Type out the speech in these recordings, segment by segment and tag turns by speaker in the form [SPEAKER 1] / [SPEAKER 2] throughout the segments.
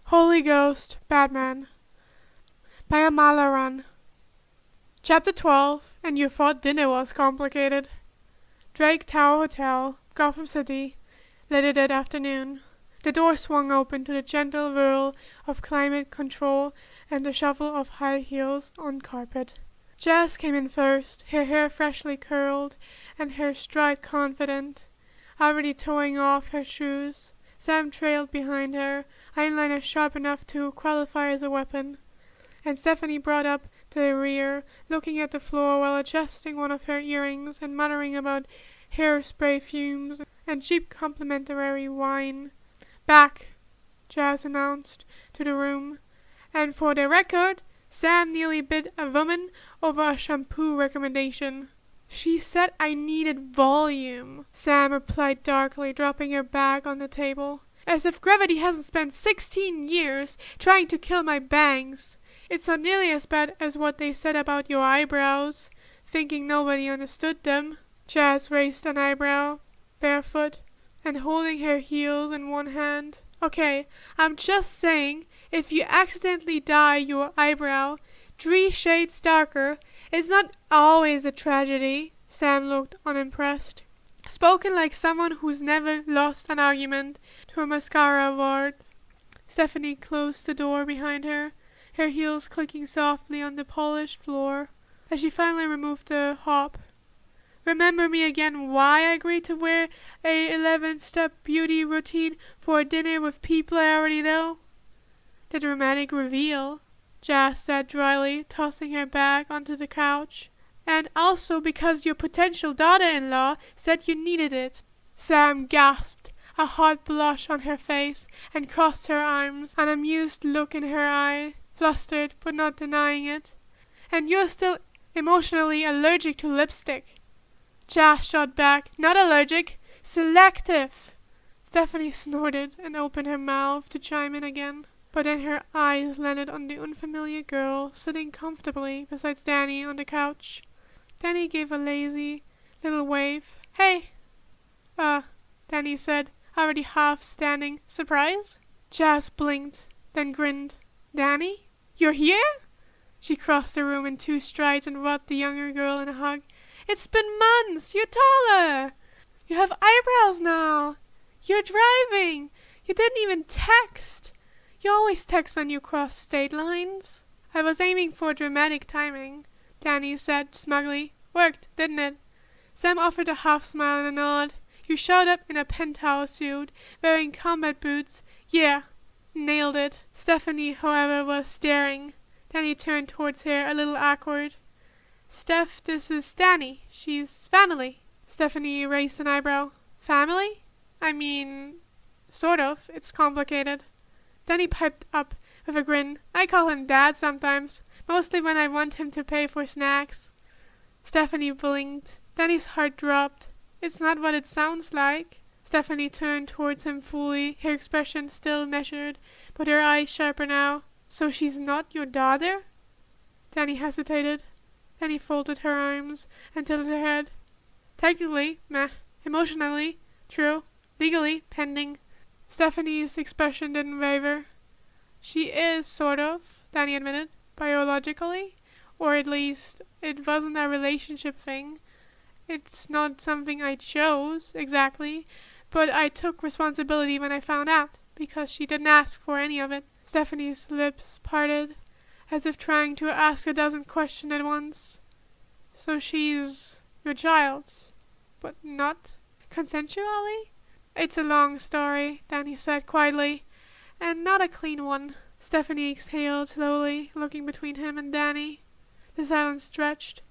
[SPEAKER 1] Holy Ghost, Batman. By Amala Run. Chapter 12, and you thought dinner was complicated. Drake Tower Hotel, Gotham City, later that afternoon. The door swung open to the gentle whirl of climate control and the shuffle of high heels on carpet. Jazz came in first, her hair freshly curled and her stride confident, already towing off her shoes. Sam trailed behind her, eyeliner sharp enough to qualify as a weapon, and Stephanie brought up to the rear, looking at the floor while adjusting one of her earrings and muttering about hairspray fumes and cheap complimentary wine. Back, Jazz announced to the room, and for the record, Sam nearly bit a woman over a shampoo recommendation. She said I needed volume, Sam replied darkly, dropping her bag on the table. As if gravity hasn't spent 16 years trying to kill my bangs. It's not nearly as bad as what they said about your eyebrows, thinking nobody understood them. Jazz raised an eyebrow, barefoot, and holding her heels in one hand. Okay, I'm just saying, if you accidentally dye your eyebrow 3 shades darker, it's not always a tragedy. Sam looked unimpressed. Spoken like someone who's never lost an argument to a mascara award. Stephanie closed the door behind her, her heels clicking softly on the polished floor as she finally removed the hop. Remember me again why I agreed to wear a 11-step beauty routine for a dinner with people I already know? The dramatic reveal, Jazz said dryly, tossing her bag onto the couch. And also because your potential daughter-in-law said you needed it. Sam gasped, a hot blush on her face, and crossed her arms, an amused look in her eye, flustered but not denying it. And you're still emotionally allergic to lipstick. Jazz shot back, not allergic, selective. Stephanie snorted and opened her mouth to chime in again. But then her eyes landed on the unfamiliar girl sitting comfortably beside Danny on the couch. Danny gave a lazy little wave. Hey! Danny said, already half standing. Surprise? Jazz blinked, then grinned. Danny? You're here? She crossed the room in 2 strides and wrapped the younger girl in a hug. It's been months! You're taller! You have eyebrows now! You're driving! You didn't even text! You always text when you cross state lines. I was aiming for dramatic timing, Danny said smugly. Worked, didn't it? Sam offered a half smile and a nod. You showed up in a penthouse suit, wearing combat boots. Yeah, nailed it. Stephanie, however, was staring. Danny turned towards her, a little awkward. Steph, this is Danny. She's family. Stephanie raised an eyebrow. Family? I mean, sort of. It's complicated. Danny piped up with a grin. I call him Dad sometimes, mostly when I want him to pay for snacks. Stephanie blinked. Danny's heart dropped. It's not what it sounds like. Stephanie turned towards him fully, her expression still measured, but her eyes sharper now. So she's not your daughter? Danny hesitated. Danny folded her arms and tilted her head. Technically, meh. Emotionally, true. Legally, pending. Stephanie's expression didn't waver. She is, sort of, Danny admitted, biologically. Or at least, it wasn't a relationship thing. It's not something I chose, exactly, but I took responsibility when I found out, because she didn't ask for any of it. Stephanie's lips parted, as if trying to ask a dozen questions at once. So she's your child, but not consensually? It's a long story, Danny said quietly, and not a clean one. Stephanie exhaled slowly, looking between him and Danny. The silence stretched.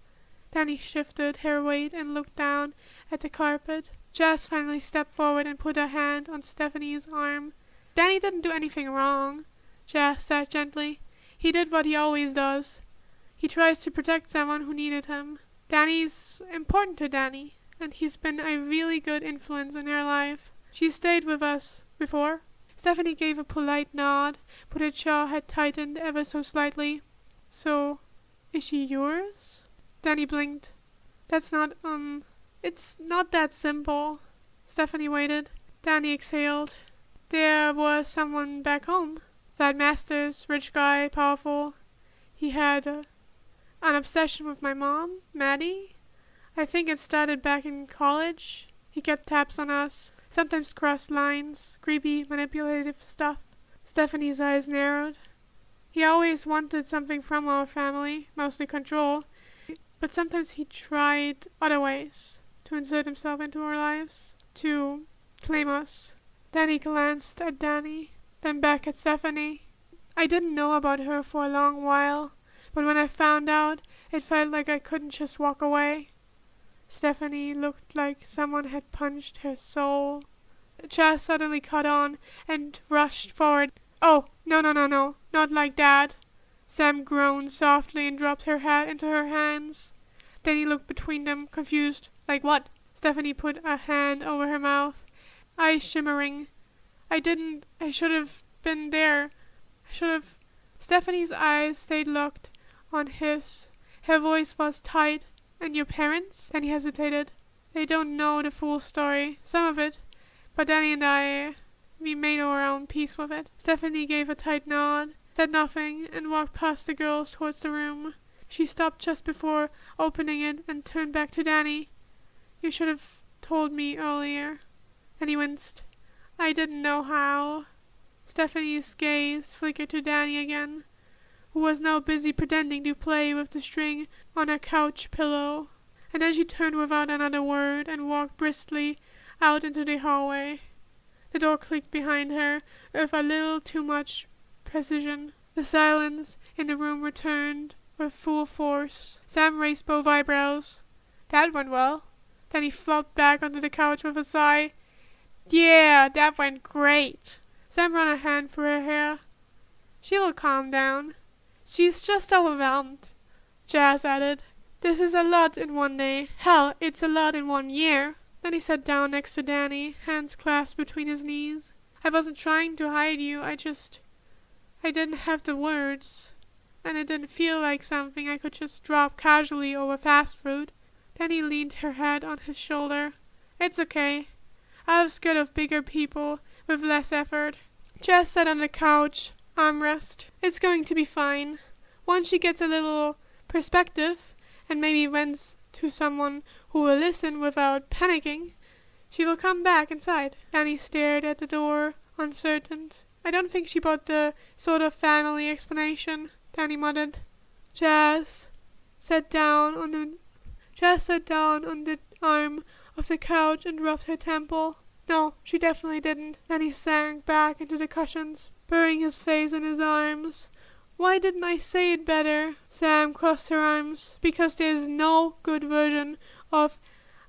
[SPEAKER 1] Danny shifted her weight and looked down at the carpet. Jazz finally stepped forward and put a hand on Stephanie's arm. Danny didn't do anything wrong, Jazz said gently. He did what he always does. He tries to protect someone who needed him. Danny's important to Danny, and he's been a really good influence in her life. She stayed with us before. Stephanie gave a polite nod, but her jaw had tightened ever so slightly. So, is she yours? Danny blinked. It's not that simple. Stephanie waited. Danny exhaled. There was someone back home. That master's rich guy, powerful. He had an obsession with my mom, Maddie. I think it started back in college. He kept tabs on us, sometimes crossed lines, creepy, manipulative stuff. Stephanie's eyes narrowed. He always wanted something from our family, mostly control, but sometimes he tried other ways to insert himself into our lives, to claim us. Then he glanced at Danny, then back at Stephanie. I didn't know about her for a long while, but when I found out, it felt like I couldn't just walk away. Stephanie looked like someone had punched her soul. Chaz suddenly caught on and rushed forward. "Oh, no, not like that." Sam groaned softly and dropped her head into her hands. Then he looked between them, confused. "Like what?" Stephanie put a hand over her mouth, eyes shimmering. I should have been there. Stephanie's eyes stayed locked on his. Her voice was tight. "And your parents?" Danny hesitated. "They don't know the full story. Some of it. But Danny and we made our own peace with it." Stephanie gave a tight nod, said nothing, and walked past the girls towards the room. She stopped just before opening it and turned back to Danny. "You should have told me earlier." And he winced. "I didn't know how." Stephanie's gaze flickered to Danny again, who was now busy pretending to play with the string on her couch pillow. And then she turned without another word and walked briskly out into the hallway. The door clicked behind her with a little too much precision. The silence in the room returned with full force. Sam raised both eyebrows. "That went well." Then he flopped back onto the couch with a sigh. "Yeah, that went great." Sam ran a hand through her hair. "She will calm down. She's just overwhelmed," Chaz added. "This is a lot in one day. Hell, it's a lot in 1 year." Then he sat down next to Danny, hands clasped between his knees. "I wasn't trying to hide you. I didn't have the words. And it didn't feel like something I could just drop casually over fast food." Then he leaned her head on his shoulder. "It's okay. I was scared of bigger people with less effort." Chaz sat on the couch, armrest. "It's going to be fine. Once she gets a little perspective, and maybe vents to someone who will listen without panicking, she will come back inside." Danny stared at the door, uncertain. "I don't think she bought the sort of family explanation," Danny muttered. Chaz sat down on the arm of the couch and rubbed her temple. "No, she definitely didn't." Then he sank back into the cushions, burying his face in his arms. "Why didn't I say it better?" Sam crossed her arms. "Because there's no good version of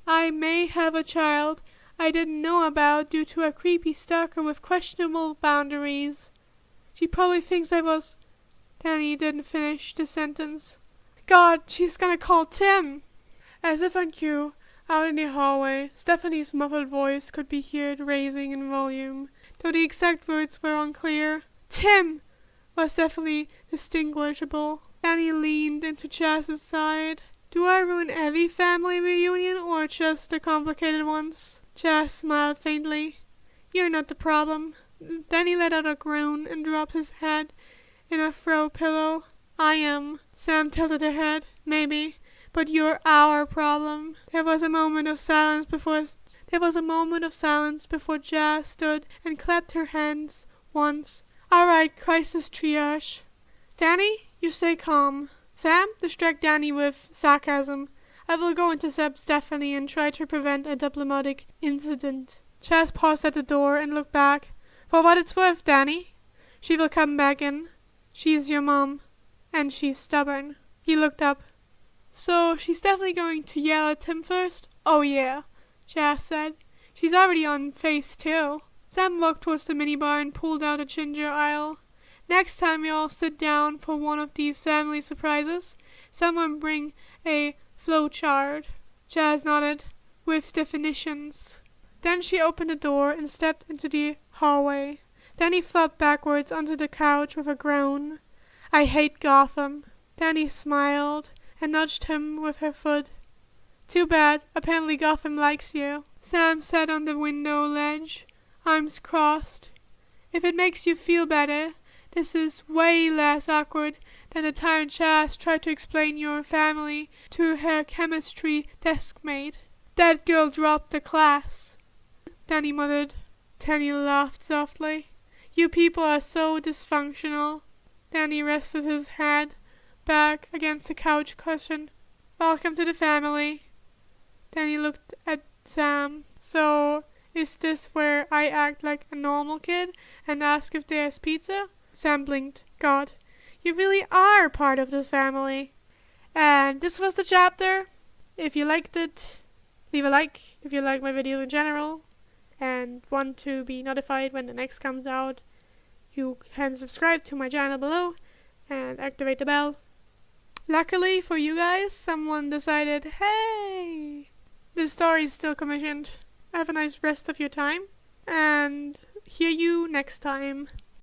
[SPEAKER 1] I may have a child I didn't know about due to a creepy stalker with questionable boundaries. She probably thinks I was—" Danny didn't finish the sentence. "God, she's gonna call Tim!" As if on cue, out in the hallway, Stephanie's muffled voice could be heard raising in volume, though the exact words were unclear. "Tim!" was definitely distinguishable. Danny leaned into Chaz's side. "Do I ruin every family reunion or just the complicated ones?" Chaz smiled faintly. "You're not the problem." Danny let out a groan and dropped his head in a throw pillow. "I am." Sam tilted her head. "Maybe. But you're our problem." There was a moment of silence before Chaz stood and clapped her hands once. "All right, crisis triage. Danny, you stay calm. Sam, distract Danny with sarcasm. I will go intercept Stephanie and try to prevent a diplomatic incident." Chaz paused at the door and looked back. "For what it's worth, Danny, she will come back in. She's your mom. And she's stubborn." He looked up. "So she's definitely going to yell at Tim first?" "Oh yeah," Chaz said. "She's already on phase 2. Sam walked towards the minibar and pulled out a ginger ale. "Next time you all sit down for one of these family surprises, someone bring a flowchart." Chaz nodded. "With definitions." Then she opened the door and stepped into the hallway. Then he flopped backwards onto the couch with a groan. "I hate Gotham." Danny smiled and nudged him with her foot. "Too bad. Apparently Gotham likes you." Sam sat on the window ledge, arms crossed. "If it makes you feel better, This is way less awkward than the time Chas tried to explain your family to her chemistry desk mate. That girl dropped the class, Danny muttered. Danny laughed softly. You people are so dysfunctional. Danny rested his head back against the couch cushion. Welcome to the family. Danny looked at Sam. So, is this where I act like a normal kid and ask if there's pizza? Sam blinked. God, you really are part of this family. And this was the chapter. If you liked it, leave a like if you like my videos in general and want to be notified when the next comes out. You can subscribe to my channel below and activate the bell. Luckily for you guys, someone decided, hey, this story is still commissioned. Have a nice rest of your time and hear you next time.